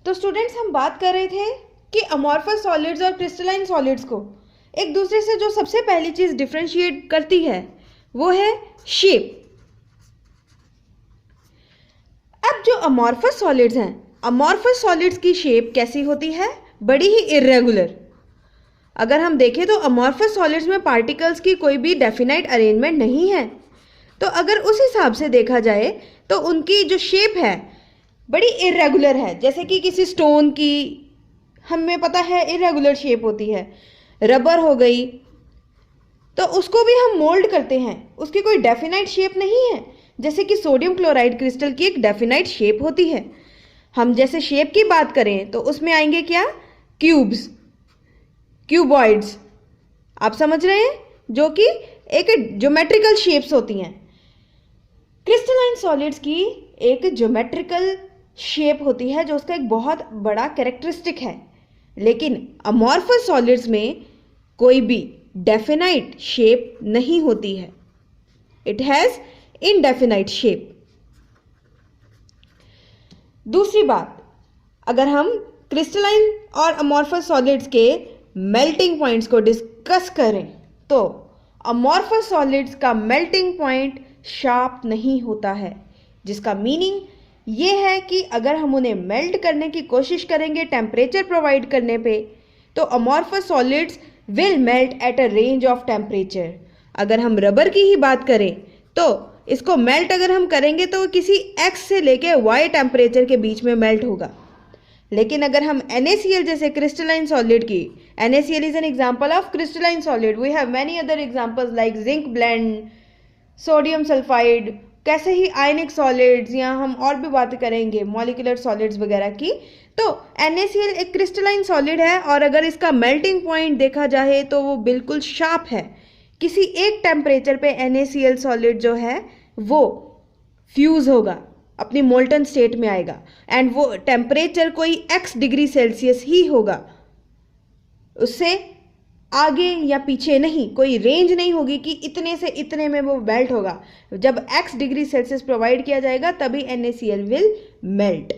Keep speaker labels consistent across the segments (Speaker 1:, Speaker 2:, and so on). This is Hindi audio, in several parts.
Speaker 1: तो स्टूडेंट्स हम बात कर रहे थे कि अमॉर्फस सॉलिड्स और क्रिस्टलाइन सॉलिड्स को एक दूसरे से जो सबसे पहली चीज डिफरेंशिएट करती है वो है शेप। अब जो अमॉर्फस सॉलिड्स हैं, अमॉर्फस सॉलिड्स की शेप कैसी होती है? बड़ी ही इर्रेगुलर। अगर हम देखें तो अमॉर्फस सॉलिड्स में पार्टिकल्स की कोई भी डेफिनाइट अरेंजमेंट नहीं है। तो अगर उस हिसाब से देखा जाए तो उनकी जो शेप है बड़ी इरेगुलर है। जैसे कि किसी स्टोन की हमें पता है इरेगुलर शेप होती है, रबर हो गई, तो उसको भी हम मोल्ड करते हैं, उसकी कोई डेफिनाइट शेप नहीं है। जैसे कि सोडियम क्लोराइड क्रिस्टल की एक डेफिनाइट शेप होती है। हम जैसे शेप की बात करें तो उसमें आएंगे क्या? क्यूब्स, क्यूबॉइड्स, आप समझ रहे हैं, जो कि एक ज्योमेट्रिकल शेप्स होती हैं। क्रिस्टलाइन सॉलिड्स की एक ज्योमेट्रिकल शेप होती है जो उसका एक बहुत बड़ा कैरेक्टरिस्टिक है। लेकिन अमॉर्फस सॉलिड्स में कोई भी डेफिनाइट शेप नहीं होती है, इट हैज इनडेफिनाइट शेप। दूसरी बात, अगर हम क्रिस्टलाइन और अमॉर्फस सॉलिड्स के मेल्टिंग पॉइंट्स को डिस्कस करें तो अमॉर्फस सॉलिड्स का मेल्टिंग पॉइंट शार्प नहीं होता है, जिसका मीनिंग ये है कि अगर हम उन्हें मेल्ट करने की कोशिश करेंगे टेम्परेचर प्रोवाइड करने पे तो amorphous solids will melt at a range of temperature. अगर हम रबर की ही बात करें तो इसको मेल्ट अगर हम करेंगे तो किसी x से लेके y टेम्परेचर के बीच में मेल्ट होगा। लेकिन अगर हम NaCl जैसे क्रिस्टलाइन सॉलिड की, NaCl is an example of crystalline solid, we have many other examples like zinc blende, sodium sulphide, कैसे ही आयनिक सॉलिड्स, या हम और भी बातें करेंगे मॉलिक्यूलर सॉलिड्स वगैरह की। तो NaCl एक क्रिस्टलाइन सॉलिड है और अगर इसका मेल्टिंग पॉइंट देखा जाए तो वो बिल्कुल शार्प है। किसी एक टेम्परेचर पे NaCl सॉलिड जो है वो फ्यूज होगा, अपनी मोल्टन स्टेट में आएगा, एंड वो टेम्परेचर कोई x डिग्री सेल्सियस ही होगा, उससे आगे या पीछे नहीं, कोई रेंज नहीं होगी कि इतने से इतने में वो मेल्ट होगा। जब x डिग्री सेल्सियस प्रोवाइड किया जाएगा तभी NaCl विल मेल्ट।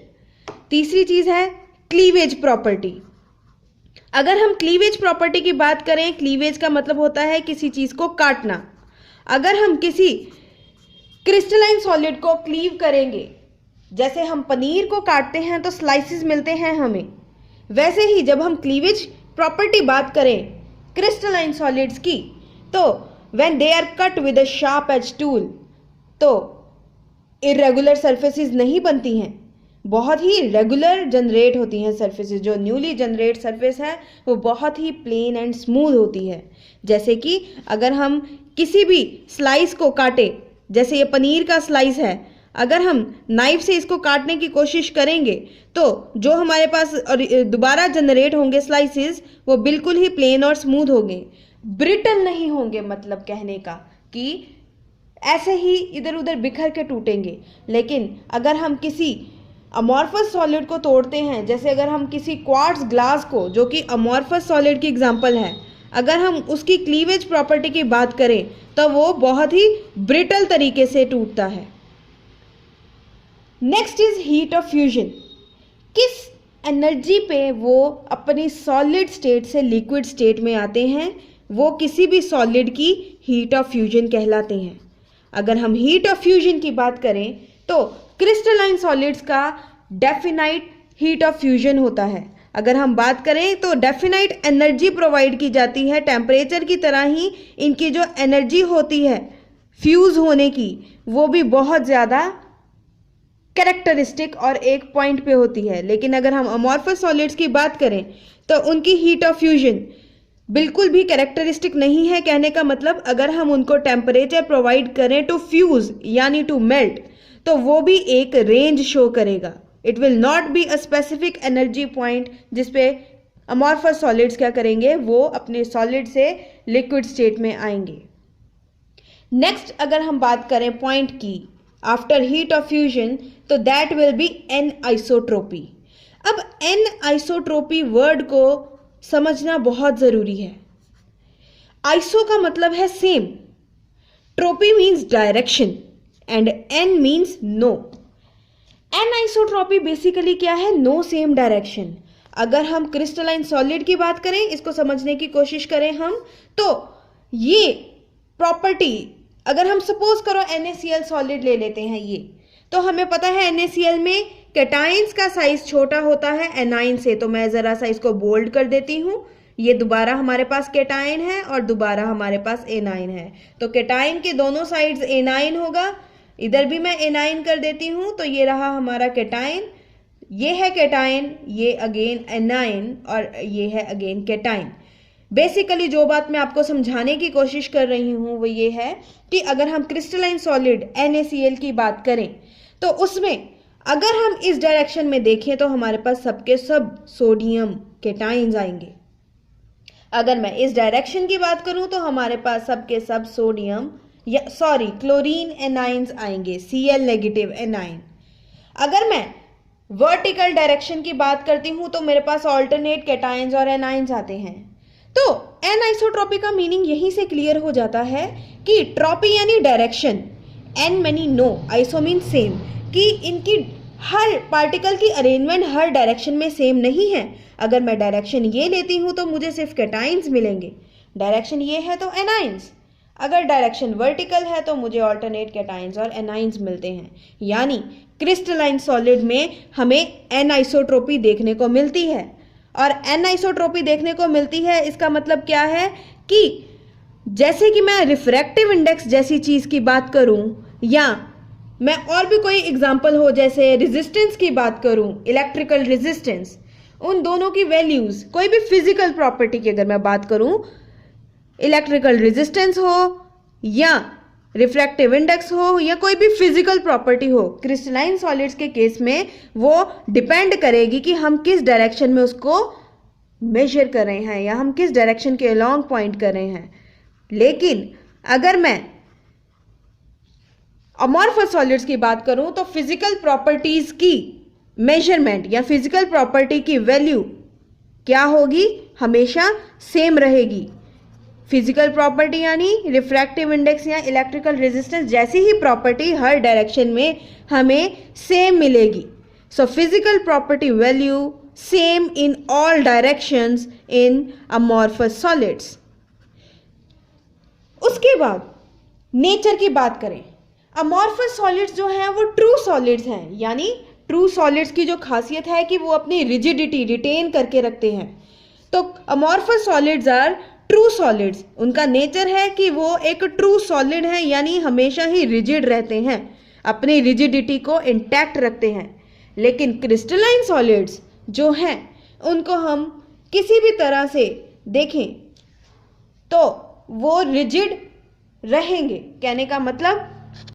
Speaker 1: तीसरी चीज है क्लीवेज प्रॉपर्टी। अगर हम क्लीवेज प्रॉपर्टी की बात करें, क्लीवेज का मतलब होता है किसी चीज को काटना। अगर हम किसी क्रिस्टलाइन सॉलिड को क्लीव करेंगे, जैसे हम पनीर को काटते हैं तो स्लाइसेस मिलते हैं हमें, वैसे ही जब हम क्लीवेज प्रॉपर्टी बात करें क्रिस्टलाइन सॉलिड्स की तो when they are cut with a sharp edge tool तो इरेगुलर सरफेसेस नहीं बनती हैं, बहुत ही रेगुलर जनरेट होती हैं सरफेसेस। जो न्यूली जनरेट सरफेस है वो बहुत ही प्लेन एंड स्मूथ होती है। जैसे कि अगर हम किसी भी स्लाइस को काटे, जैसे ये पनीर का स्लाइस है, अगर हम नाइफ से इसको काटने की कोशिश करेंगे तो जो हमारे पास दोबारा जनरेट होंगे स्लाइसेस वो बिल्कुल ही प्लेन और स्मूथ होंगे, ब्रिटल नहीं होंगे। मतलब कहने का कि ऐसे ही इधर उधर बिखर के टूटेंगे। लेकिन अगर हम किसी अमॉर्फस सॉलिड को तोड़ते हैं, जैसे अगर हम किसी क्वार्ट्ज ग्लास को, जो कि अमॉर्फस सॉलिड की एग्जांपल है, अगर हम उसकी क्लीवेज प्रॉपर्टी की बात करें तो वो बहुत ही ब्रिटल तरीके से टूटता है। Next is heat of fusion. किस एनर्जी पे वो अपनी सॉलिड स्टेट से लिक्विड स्टेट में आते हैं, वो किसी भी सॉलिड की हीट ऑफ फ्यूजन कहलाते हैं। अगर हम हीट ऑफ फ्यूजन की बात करें तो क्रिस्टलाइन सॉलिड्स का डेफिनाइट हीट ऑफ फ्यूजन होता है। अगर हम बात करें तो डेफिनाइट एनर्जी प्रोवाइड की जाती है, टेम्परेचर की तरह ही इनकी जो एनर्जी होती है फ्यूज होने की वो भी बहुत ज़्यादा कैरेक्टरिस्टिक और एक पॉइंट पे होती है। लेकिन अगर हम अमॉर्फस सॉलिड्स की बात करें तो उनकी हीट ऑफ फ्यूजन बिल्कुल भी कैरेक्टरिस्टिक नहीं है। कहने का मतलब अगर हम उनको टेम्परेचर प्रोवाइड करें टू फ्यूज यानी टू मेल्ट तो वो भी एक रेंज शो करेगा। It will not be a specific energy point जिसपे अमॉर्फस सॉलिड्स क्या करेंगे, वो अपने सॉलिड से लिक्विड स्टेट में आएंगे। नेक्स्ट अगर हम बात करें पॉइंट की आफ्टर हीट ऑफ फ्यूजन तो that will be anisotropy. अब एन आइसोट्रोपी वर्ड को समझना बहुत जरूरी है। आइसो का मतलब है same, tropy means direction, and N means no. Anisotropy basically क्या है? No same direction. अगर हम क्रिस्टलाइन सॉलिड की बात करें, इसको समझने की कोशिश करें हम, तो ये प्रॉपर्टी, अगर हम सपोज करो NaCl सॉलिड ले लेते हैं ये, तो हमें पता है NaCl में कैटाइंस का साइज छोटा होता है एनाइन से। तो मैं जरा सा इसको बोल्ड कर देती हूं। ये दोबारा हमारे पास कैटाइन है और दोबारा हमारे पास एनाइन है। तो कैटाइन के दोनों साइड्स एनाइन होगा। इधर भी मैं एनाइन कर देती हूं, तो ये रहा हमारा कैटाइन, ये है कैटाइन, ये अगेन एनाइन और ये है अगेन कैटाइन। बेसिकली जो बात मैं आपको समझाने की कोशिश कर रही हूं वो ये है कि अगर हम क्रिस्टलाइन सॉलिड NaCl की बात करें, तो उसमें अगर हम इस डायरेक्शन में देखें तो हमारे पास सबके सब सोडियम कैटाइंस आएंगे। अगर मैं इस डायरेक्शन की बात करूं तो हमारे पास सबके सब सोडियम क्लोरीन एनाइंस आएंगे, Cl नेगेटिव एनाइन। अगर मैं वर्टिकल डायरेक्शन की बात करती हूं तो मेरे पास ऑल्टरनेट कैटाइंस और एनाइंस आते हैं। तो एनआइसोट्रॉपी का मीनिंग यहीं से क्लियर हो जाता है कि ट्रॉपी यानी direction, an many no, iso mean same, कि इनकी हर पार्टिकल की अरेंजमेंट हर डायरेक्शन में सेम नहीं है। अगर मैं डायरेक्शन ये लेती हूं तो मुझे सिर्फ कैटाइंस मिलेंगे, डायरेक्शन ये है तो एनाइंस। अगर डायरेक्शन वर्टिकल है तो मुझे ऑल्टरनेट कैटाइंस और एनाइंस मिलते हैं। यानी क्रिस्टलाइन सॉलिड में हमें एनआइसोट्रॉपी देखने को मिलती है। और एनआइसोट्रॉपी देखने को मिलती है, इसका मतलब क्या है कि जैसे कि मैं रिफ्रैक्टिव इंडेक्स जैसी चीज की बात करूं, या मैं और भी कोई एग्जांपल हो जैसे रेजिस्टेंस की बात करूं, इलेक्ट्रिकल रेजिस्टेंस, उन दोनों की वैल्यूज, कोई भी फिजिकल प्रॉपर्टी की अगर मैं बात करूं, इलेक्ट्रिकल रेजिस्टेंस हो या रिफ्रैक्टिव इंडेक्स हो या कोई भी फिजिकल प्रॉपर्टी हो, क्रिस्टलाइन सॉलिड्स के केस में वो डिपेंड करेगी कि हम किस डायरेक्शन में उसको मेजर कर रहे हैं या हम किस डायरेक्शन के अलोंग पॉइंट कर रहे हैं। लेकिन अगर मैं अमॉर्फस सॉलिड्स की बात करूं तो फिजिकल प्रॉपर्टीज की मेजरमेंट या फिजिकल प्रॉपर्टी की वैल्यू क्या होगी? हमेशा सेम रहेगी। फिजिकल प्रॉपर्टी यानी रिफ्रैक्टिव इंडेक्स या इलेक्ट्रिकल रेजिस्टेंस जैसी ही प्रॉपर्टी हर डायरेक्शन में हमें सेम मिलेगी। So physical property value same in all directions in amorphous solids. उसके बाद नेचर की बात करें, अमॉर्फस सॉलिड्स जो हैं वो ट्रू सॉलिड्स हैं। यानी ट्रू सॉलिड्स की जो खासियत है कि वो अपनी रिजिडिटी रिटेन करके रखते हैं। तो amorphous solids are true solids, उनका नेचर है कि वो एक ट्रू सॉलिड है, यानी हमेशा ही रिजिड रहते हैं, अपनी रिजिडिटी को इंटैक्ट रखते हैं। लेकिन क्रिस्टलाइन सॉलिड्स जो हैं उनको हम किसी भी तरह से देखें तो वो रिजिड रहेंगे। कहने का मतलब